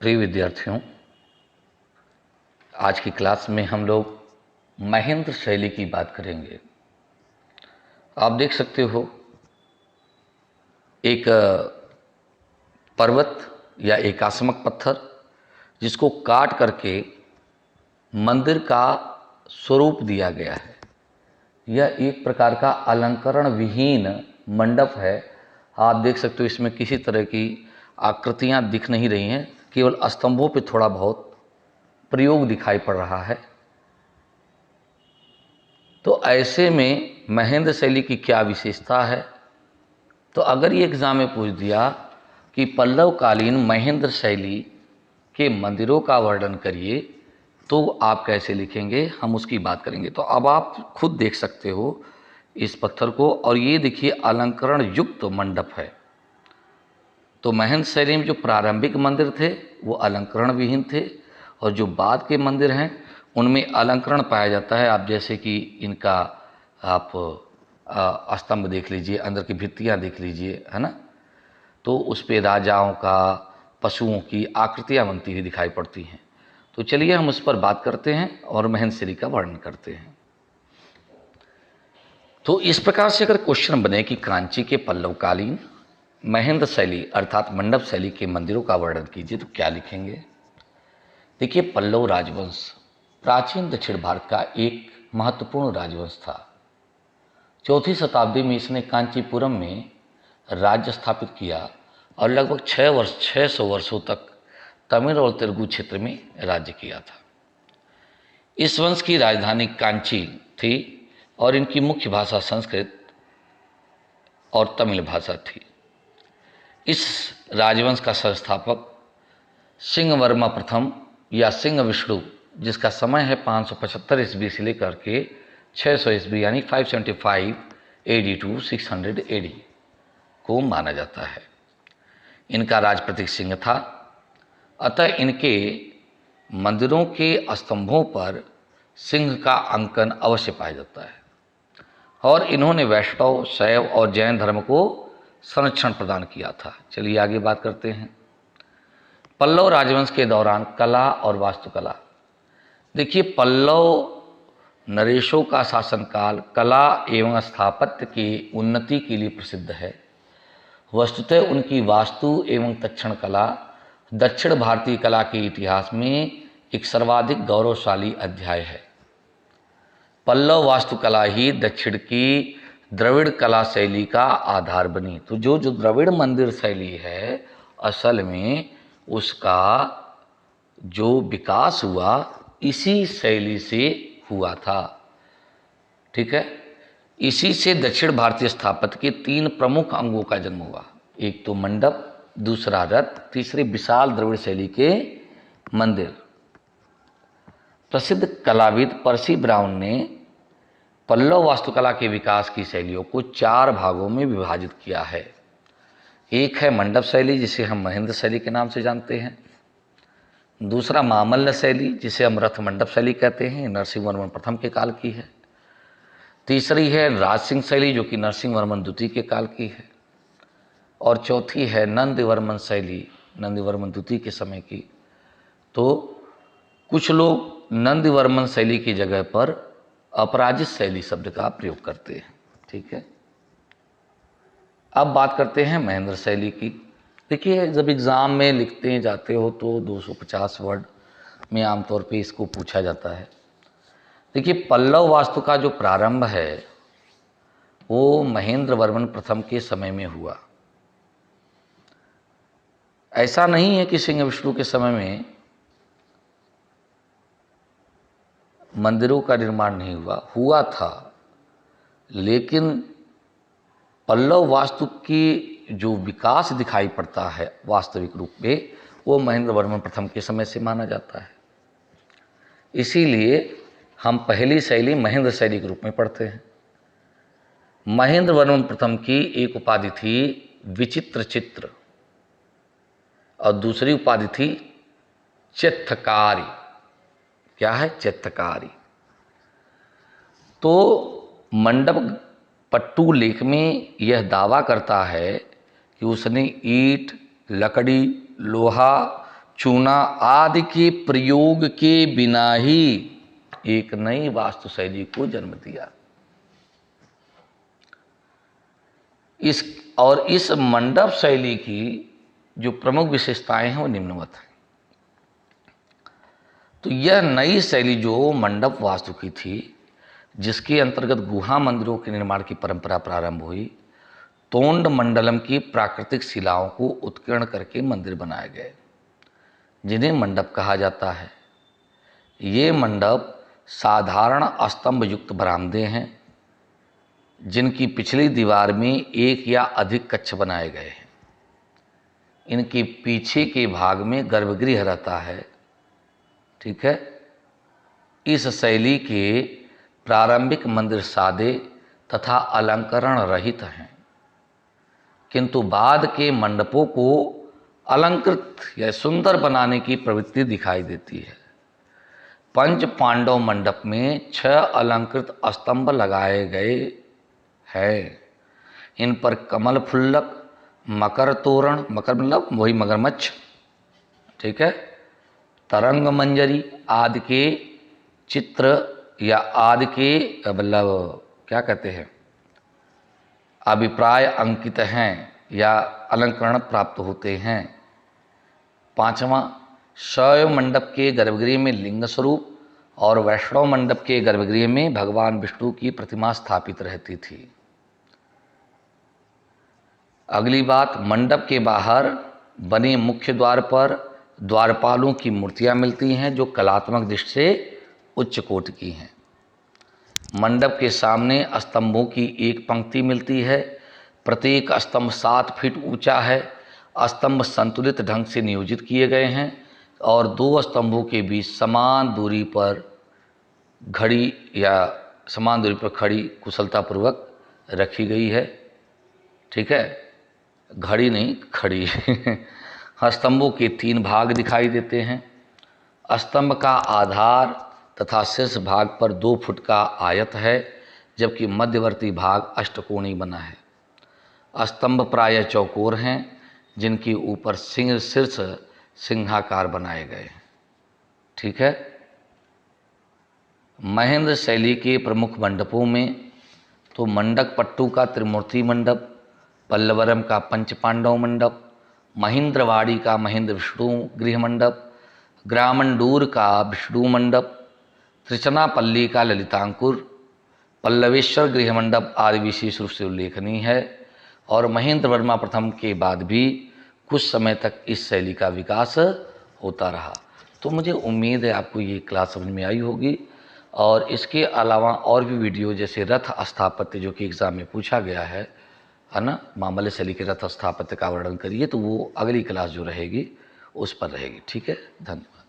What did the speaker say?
प्रिय विद्यार्थियों, आज की क्लास में हम लोग महेंद्र शैली की बात करेंगे। आप देख सकते हो एक पर्वत या एकास्मक पत्थर जिसको काट करके मंदिर का स्वरूप दिया गया है। यह एक प्रकार का अलंकरण विहीन मंडप है। आप देख सकते हो इसमें किसी तरह की आकृतियां दिख नहीं रही हैं, केवल स्तंभों पे थोड़ा बहुत प्रयोग दिखाई पड़ रहा है। तो ऐसे में महेंद्र शैली की क्या विशेषता है? तो अगर ये एग्जाम में पूछ दिया कि पल्लवकालीन महेंद्र शैली के मंदिरों का वर्णन करिए, तो आप कैसे लिखेंगे, हम उसकी बात करेंगे। तो अब आप खुद देख सकते हो इस पत्थर को, और ये देखिए अलंकरण युक्त मंडप है। तो महेंद्र शैली में जो प्रारंभिक मंदिर थे वो अलंकरण विहीन थे, और जो बाद के मंदिर हैं उनमें अलंकरण पाया जाता है। आप जैसे कि इनका आप स्तंभ देख लीजिए, अंदर की भित्तियाँ देख लीजिए, है ना। तो उस पे राजाओं का, पशुओं की आकृतियाँ बनती हुई दिखाई पड़ती हैं। तो चलिए हम उस पर बात करते हैं और महेंद्र शैली का वर्णन करते हैं। तो इस प्रकार से अगर क्वेश्चन बने कि कांची के पल्लवकालीन महेंद्र शैली अर्थात मंडप शैली के मंदिरों का वर्णन कीजिए, तो क्या लिखेंगे? देखिए, पल्लव राजवंश प्राचीन दक्षिण भारत का एक महत्वपूर्ण राजवंश था। 4वीं शताब्दी में इसने कांचीपुरम में राज्य स्थापित किया और लगभग 600 वर्षों तक तमिल और तेलुगु क्षेत्र में राज्य किया था। इस वंश की राजधानी कांची थी और इनकी मुख्य भाषा संस्कृत और तमिल भाषा थी। इस राजवंश का संस्थापक सिंहवर्मा प्रथम या सिंह विष्णु, जिसका समय है 575 ईस्वी से लेकर के 600 ईस्वी यानी 575 AD टू 600 AD को माना जाता है। इनका राज प्रतीक सिंह था, अतः इनके मंदिरों के स्तंभों पर सिंह का अंकन अवश्य पाया जाता है। और इन्होंने वैष्णव, शैव और जैन धर्म को संरक्षण प्रदान किया था। चलिए आगे बात करते हैं। पल्लव राजवंश के दौरान कला और वास्तुकला। देखिए, पल्लव नरेशों का शासनकाल कला एवं स्थापत्य की उन्नति के लिए प्रसिद्ध है। वस्तुतः उनकी वास्तु एवं तक्षण कला दक्षिण भारतीय कला के इतिहास में एक सर्वाधिक गौरवशाली अध्याय है। पल्लव वास्तुकला ही दक्षिण की द्रविड़ कला शैली का आधार बनी। तो जो द्रविड़ मंदिर शैली है, असल में उसका जो विकास हुआ इसी शैली से हुआ था। ठीक है, इसी से दक्षिण भारतीय स्थापत्य के 3 प्रमुख अंगों का जन्म हुआ। एक तो मंडप, दूसरा रथ, तीसरे विशाल द्रविड़ शैली के मंदिर। प्रसिद्ध कलाविद पर्सी ब्राउन ने पल्लव वास्तुकला के विकास की शैलियों को 4 भागों में विभाजित किया है। एक है मंडप शैली, जिसे हम महेंद्र शैली के नाम से जानते हैं। दूसरा मामल्ल शैली, जिसे हम रथ मंडप शैली कहते हैं, नरसिंह वर्मन प्रथम के काल की है। तीसरी है राज सिंह शैली, जो कि नरसिंह वर्मन द्वितीय के काल की है। और चौथी है नंदवर्मन शैली, नंदवर्मन द्वितीय के समय की। तो कुछ लोग नंदवर्मन शैली की जगह पर अपराजित शैली शब्द का प्रयोग करते हैं। ठीक है, अब बात करते हैं महेंद्र शैली की। देखिए, जब एग्ज़ाम में लिखते जाते हो तो 250 वर्ड में आमतौर पे इसको पूछा जाता है। देखिए, पल्लव वास्तु का जो प्रारंभ है वो महेंद्र वर्मन प्रथम के समय में हुआ। ऐसा नहीं है कि सिंह विष्णु के समय में मंदिरों का निर्माण नहीं हुआ, हुआ था, लेकिन पल्लव वास्तु की जो विकास दिखाई पड़ता है वास्तविक रूप में, वो महेंद्र वर्मन प्रथम के समय से माना जाता है। इसीलिए हम पहली शैली महेंद्र शैली के रूप में पढ़ते हैं। महेंद्र वर्मन प्रथम की एक उपाधि थी विचित्र चित्र और दूसरी उपाधि थी चैत्यकारी। क्या है? चैत्यकारी। तो मंडप पट्टू लेख में यह दावा करता है कि उसने ईंट, लकड़ी, लोहा चूना आदि के प्रयोग के बिना ही एक नई वास्तु शैली को जन्म दिया। इस मंडप शैली की जो प्रमुख विशेषताएं हैं वो निम्नवत हैं। तो यह नई शैली जो मंडप वास्तु की थी, जिसके अंतर्गत गुहा मंदिरों के निर्माण की परंपरा प्रारंभ हुई, तोंड मंडलम की प्राकृतिक शिलाओं को उत्कीर्ण करके मंदिर बनाए गए, जिन्हें मंडप कहा जाता है। ये मंडप साधारण स्तंभ युक्त बरामदे हैं, जिनकी पिछली दीवार में एक या अधिक कक्ष बनाए गए हैं। इनके पीछे के भाग में गर्भगृह रहता है। ठीक है। इस शैली के प्रारंभिक मंदिर सादे तथा अलंकरण रहित हैं, किंतु बाद के मंडपों को अलंकृत या सुंदर बनाने की प्रवृत्ति दिखाई देती है। पंच पांडव मंडप में 6 अलंकृत स्तंभ लगाए गए हैं। इन पर कमल फुल्लक, मकर तोरण, मकर मतलब वही मगरमच्छ, ठीक है, तरंग मंजरी आदि के चित्र या आदि के मतलब क्या कहते हैं अभिप्राय अंकित हैं या अलंकरण प्राप्त होते हैं। 5वां, शैव मंडप के गर्भगृह में लिंग स्वरूप और वैष्णव मंडप के गर्भगृह में भगवान विष्णु की प्रतिमा स्थापित रहती थी। अगली बात, मंडप के बाहर बने मुख्य द्वार पर द्वारपालों की मूर्तियां मिलती हैं, जो कलात्मक दृष्टि से उच्च कोटि की हैं। मंडप के सामने स्तंभों की एक पंक्ति मिलती है। प्रत्येक स्तंभ 7 फीट ऊंचा है। स्तंभ संतुलित ढंग से नियोजित किए गए हैं और 2 स्तंभों के बीच समान दूरी पर खड़ी कुशलतापूर्वक रखी गई है। ठीक है, घड़ी नहीं खड़ी। स्तंभों के 3 भाग दिखाई देते हैं। स्तंभ का आधार तथा शीर्ष भाग पर 2 फुट का आयत है, जबकि मध्यवर्ती भाग अष्टकोणीय बना है। स्तंभ प्रायः चौकोर हैं, जिनके ऊपर शीर्ष सिंहाकार बनाए गए हैं। ठीक है। महेंद्र शैली के प्रमुख मंडपों में तो मंडक पट्टू का त्रिमूर्ति मंडप, पल्लवरम का पंच पांडव मंडप, महेंद्रवाड़ी का महेंद्र विष्णु गृह मंडप, ग्रामंडूर का विष्णु मंडप, त्रिचनापल्ली का ललितांकुर, पल्लवेश्वर गृह मंडप आदि विशेष रूप से उल्लेखनीय है। और महेंद्र वर्मा प्रथम के बाद भी कुछ समय तक इस शैली का विकास होता रहा। तो मुझे उम्मीद है आपको ये क्लास समझ में आई होगी। और इसके अलावा और भी वीडियो, जैसे रथ स्थापत्य जो कि एग्ज़ाम में पूछा गया है ना, मामल्य शैली के रथ स्थापत्य का वर्णन करिए, तो वो अगली क्लास जो रहेगी उस पर रहेगी। ठीक है, धन्यवाद।